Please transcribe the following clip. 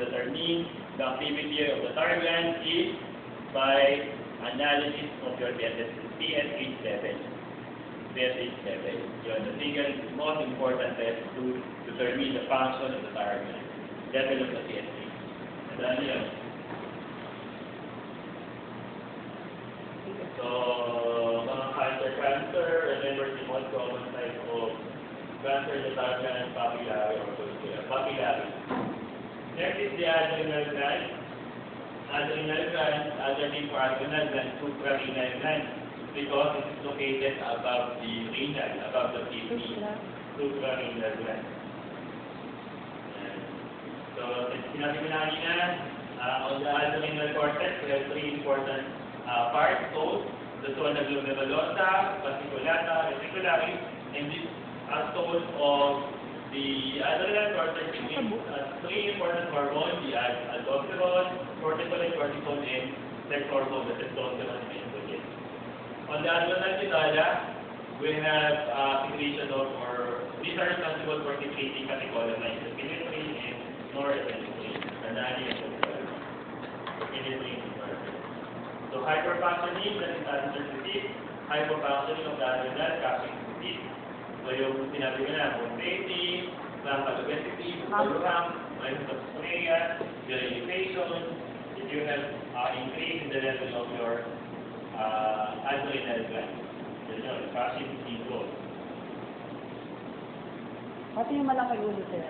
determine the activity of the thyroid gland is by analysis of your PSH level. PSH level. Yun, the single most important test to determine the function of the thyroid gland. Level of the PSH. Tandaan niyo yun. So, mga cancer, remember the most common type of cancer the thyroid gland, papillary or follicular. Papillary. Next is the adrenal gland. Adrenal gland, other name for adrenal gland, suprarenal gland, because it is located above the renal, above the kidney. Suprarenal gland. So, sinabi ko na kanina, on the adrenal cortex, we have three important parts. So, the zona glomerulosa, fasciculata, reticulari, and this zone of the adrenal cortex contains three important hormones: the aldosterone, cortisol, and sex hormone, the testosterone and estrogen. On the adrenal medulla, we have secretion of, or these are responsible for secreting catecholamines, epinephrine and norepinephrine. Tandaan niyo ito. Epinephrine and norepinephrine. So hyperfunctioning, that is adrenal disease. Hypofunctioning of the adrenal, capping disease. So yung sinabi ko na, mortality, clamp obesity, program, myopathy, urination, if you have increase in the level of your adrenal gland. Yun yun, capping disease. Pati yung malaki ulo, sir.